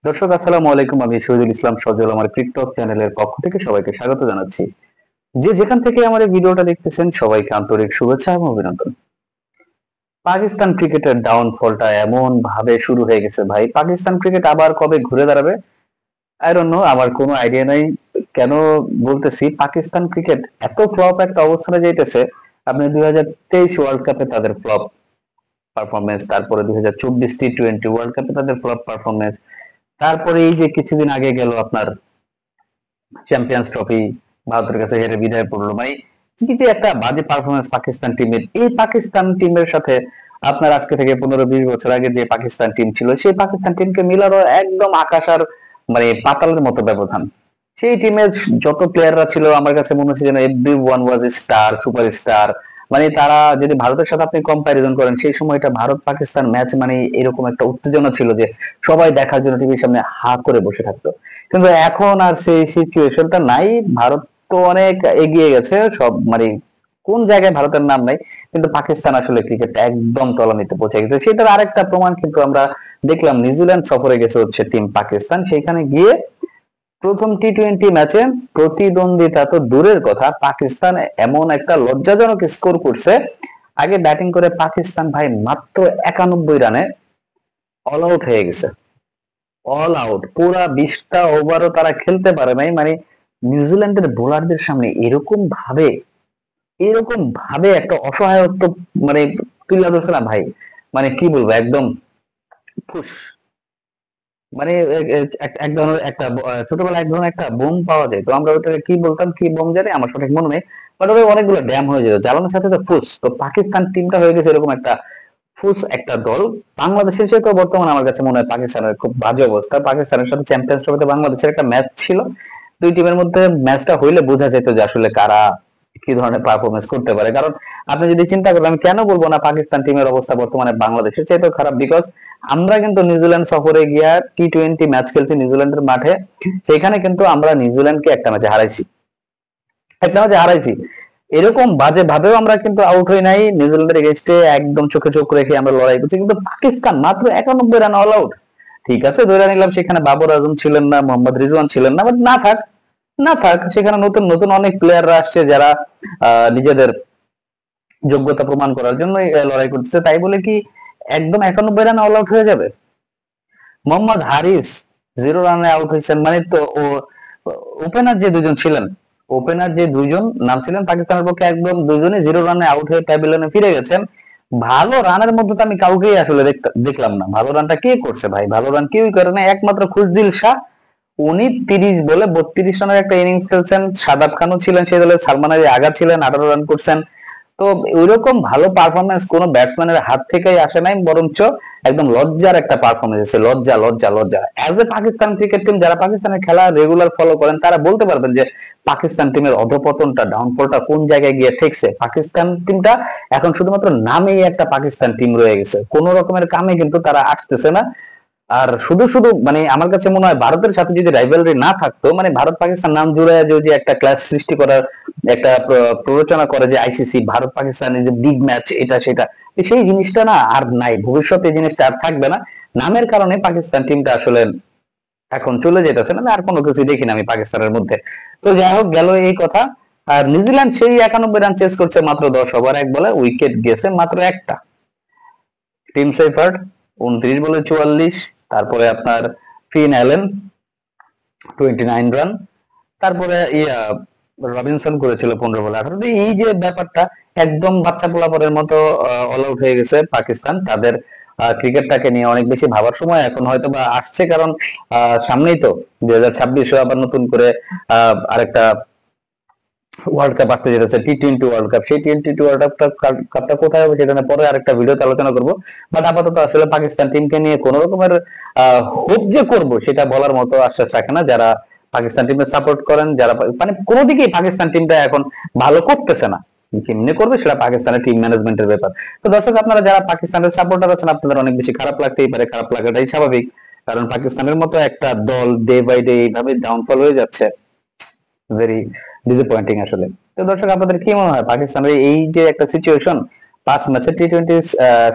দর্শক আসসালামু আলাইকুম। আমি শহীদুল ইসলাম সজল আমার টিকটক চ্যানেলের পক্ষ থেকে সবাইকে স্বাগত জানাচ্ছি। যে যেখান থেকে আমার এই ভিডিওটা দেখতেছেন সবাইকে আন্তরিক শুভেচ্ছা এবং অভিনন্দন। পাকিস্তান ক্রিকেটের ডাউনফলটা এমন ভাবে শুরু হয়ে গেছে ভাই, পাকিস্তান ক্রিকেট আবার কবে ঘুরে দাঁড়াবে আই ডোন্ট নো, আমার কোনো আইডিয়া নাই। কেন বলতেছি, পাকিস্তান ক্রিকেট এত ফ্লপ একটা অবস্থানে যাইতেছে। আপনি 2023 ওয়ার্ল্ড কাপে তাদের ফ্লপ পারফরমেন্স, তারপরে 2024 টি-20 ওয়ার্ল্ড কাপে তাদের ফ্লপ পারফরমেন্স, তারপরে এই যে কিছুদিন আগে গেল আপনার চ্যাম্পিয়ন্স ট্রফি, ভারতের কাছে হেরে বিদায় পড়লো ভাই। কি যে একটা বাজে পারফরমেন্স পাকিস্তান টিমের। এই পাকিস্তান টিমের সাথে আপনার আজকে থেকে 15-20 বছর আগে যে পাকিস্তান টিম ছিল, সেই পাকিস্তান টিমকে মিলানো একদম আকাশ আর মানে পাতালের মতো ব্যবধান। সেই টিমের যত প্লেয়াররা ছিল আমার কাছে মনে হচ্ছে যেন every one was star, super star. মানে তারা যদি ভারতের সাথে আপনি কম্পারিজন করেন, সেই সময়টা ভারত পাকিস্তান ম্যাচ মানে এরকম একটা উত্তেজনা ছিল যে সবাই দেখার জন্য টিভির সামনে হা করে বসে থাকতো। কিন্তু এখন আর সেই সিচুয়েশনটা নাই। ভারত তো অনেক এগিয়ে গেছে সব, মানে কোন জায়গায় ভারতের নাম নাই, কিন্তু পাকিস্তান আসলে ক্রিকেট একদম তলানিতে পৌঁছে গেছে। সেটার আরেকটা প্রমাণ কিন্তু আমরা দেখলাম, নিউজিল্যান্ড সফরে গেছে হচ্ছে টিম পাকিস্তান। সেখানে গিয়ে প্রথম টি-20 ম্যাচে প্রতিদ্বন্দ্বিতা তো দূরের কথা, পাকিস্তান এমন একটা লজ্জাজনক স্কোর করছে। আগে ব্যাটিং করে পাকিস্তান ভাই মাত্র 91 রানে অল আউট হয়ে গেছে। অল আউট পুরা 20টা ওভারও তারা খেলতে পারে নাই। মানে নিউজিল্যান্ডের বোলারদের সামনে এরকম ভাবে একটা অসহায়ত্ব মানে তুলে ধরছে না ভাই। মানে কি বলবো, একদম ফুস। মানে এক ধরনের একটা ছোটবেলায় এক ধরনের একটা বোম পাওয়া যায়, তো আমরা ওটাকে কি বলতাম, কি বোম জানি আমার সঠিক মনে নেই। বাট ওটা অনেকগুলো ড্যাম হয়ে যেত, জ্বালানোর সাথে তো ফুস। তো পাকিস্তান টিমটা হয়ে গেছে এরকম একটা ফুস একটা দল। বাংলাদেশের সাথে বর্তমানে আমার কাছে মনে হয় পাকিস্তানের খুব বাজে অবস্থা। পাকিস্তানের সাথে চ্যাম্পিয়ন্স ট্রফিতে বাংলাদেশের একটা ম্যাচ ছিল, দুই টিমের মধ্যে ম্যাচটা হইলে বোঝা যেত যে আসলে কারা কি ধরনের পারফরমেন্স করতে পারে। কারণ আপনি যদি চিন্তা করেন, আমি কেন বলবো না পাকিস্তান টিমের অবস্থা বর্তমানে বাংলাদেশের চাইতেও খারাপ, বিকজ আমরা কিন্তু নিউজিল্যান্ড সফরে গিয়া টি-20 ম্যাচ খেলছি নিউজিল্যান্ডের মাঠে। সেখানে কিন্তু আমরা নিউজিল্যান্ডকে একটা ম্যাচে হারাইছি। এরকম বাজে ভাবেও আমরা কিন্তু আউট হই নাই, নিউজিল্যান্ডের এগেইনস্টে একদম চোখে চোখ রেখে আমরা লড়াই করছি। কিন্তু পাকিস্তান মাত্র 91 রান অল আউট। ঠিক আছে, ধরে নিলাম সেখানে বাবর আজম ছিলেন না, মোহাম্মদ রিজওয়ান ছিলেন না, বাট না থাক সেখানে নতুন নতুন অনেক প্লেয়াররা আসছে যারা নিজেদের যোগ্যতা প্রমাণ করার জন্য লড়াই করতেছে। তাই বলে কি একদম 91 রান অল আউট হয়ে যাবে? মোহাম্মদ হারিস 0 রানে আউট হয়েছেন, মানে তো ও ওপেনার যে দুজন ছিলেন, ওপেনার যে দুইজন নাম ছিলেন পাকিস্তানের পক্ষে, একদম দুজনে 0 রানে আউট হয়ে প্যাভিলিয়নে ফিরে গেছেন। ভালো রানের মধ্যে তো আমি কাউকেই আসলে দেখলাম না। ভালো রানটা কে করছে ভাই? ভালো রান কেউই করে না, একমাত্র খুশদিল শাহ। উনি 30 বলে 32 রানের একটা ইনিংস খেলছেন। শাদাব খানও ছিলেন সেই দলে, সালমান আলী আগা ছিলেন, 18 রান করছেন। তো ওইরকম ভালো পারফরমেন্স কোন ব্যাটসম্যানের হাত থেকেই আসে নাই, বরঞ্চ একদম লজ্জার একটা পারফরমেন্স এসেছে। লজ্জা লজ্জা লজ্জা। As a Pakistan cricket team, যারা পাকিস্তানের খেলা রেগুলার ফলো করেন তারা বলতে পারবেন যে পাকিস্তান টিমের অধপতনটা, ডাউনফলটা কোন জায়গায় গিয়ে ঠেকছে। পাকিস্তান টিমটা এখন শুধুমাত্র নামেই একটা পাকিস্তান টিম রয়ে গেছে, কোন রকমের কামে কিন্তু তারা আসতেছে না। আর শুধু শুধু মানে আমার কাছে মনে হয় ভারতের সাথে যদি রাইভালরি না থাকতো, মানে ভারত পাকিস্তান নাম জুড়ে যে একটা ক্লাস সৃষ্টি করার একটা প্ররোচনা করে যে আইসিসি, ভারত পাকিস্তানের যে বিগ ম্যাচ এটা সেটা, সেই জিনিসটা না আর নাই। ভবিষ্যতে এই জিনিসটা আর থাকবে না। নামের কারণে পাকিস্তান টিমটা আসলে এখন চলে যেতেছে না, আর কোনো কিছু দেখি না আমি পাকিস্তানের মধ্যে। তো যাই হোক, গেল এই কথা। আর নিউজিল্যান্ড সেই 91 রান চেস করছে মাত্র 10 ওভার 1 বলে, উইকেট গেছে মাত্র একটা। টিম সেফার্ড 29 বলে 44, তারপরে আপনার ফিন অ্যালেন 29 রান, তারপরে রবিনসন করেছিল 15 বলে 18। এই যে ব্যাপারটা, একদম বাচ্চা পোলাপনের মতো অল আউট হয়ে গেছে পাকিস্তান। তাদের ক্রিকেটটাকে নিয়ে অনেক বেশি ভাবার সময় এখন হয়তো বা আসছে, কারণ সামনেই তো 2026 আবার নতুন করে আরেকটা ওয়ার্ল্ড কাপ আসতে যেতেছে, টি-20 ওয়ার্ল্ড কাপ। সেই টি-20 ওয়ার্ল্ড কাপটা কোথায় হবে সেটা নিয়ে পরে আরেকটা ভিডিওতে আলোচনা করব। বাট আপাতত আসলে পাকিস্তান টিমকে নিয়ে কোন রকমের হোপ যে করব সেটা বলার মতো আশ্বাস রাখে না যারা পাকিস্তান টিমে সাপোর্ট করেন। যারা মানে কোনো দিকেই পাকিস্তান টিমটা এখন ভালো করতেছে না, কেমনে করবে সেটা পাকিস্তানের টিম ম্যানেজমেন্টের ব্যাপার। তো দর্শক, আপনারা যারা পাকিস্তানের সাপোর্টার আছেন আপনাদের অনেক বেশি খারাপ লাগতেই পারে, খারাপ লাগাটাই স্বাভাবিক। কারণ পাকিস্তানের মতো একটা দল ডে বাই ডে এইভাবে ডাউনফল হয়ে যাচ্ছে, ভেরি ডিসঅ্যাপয়েন্টিং আসলে। তো দর্শক, আপনাদের কি মনে হয় পাকিস্তানের এই যে একটা সিচুয়েশন, 5 ম্যাচে টি-20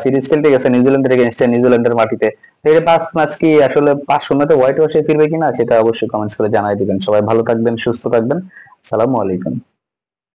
সিরিজ খেলতে গেছে নিউজিল্যান্ডের এগেইনস্টে, নিউজিল্যান্ডের মাটিতে। এই 5 ম্যাচ কি আসলে 5-0 হোয়াইট ওয়াশে ফিরবে কিনা, সেটা অবশ্যই কমেন্টস করে জানাই দিবেন। সবাই ভালো থাকবেন, সুস্থ থাকবেন। আসসালামু আলাইকুম।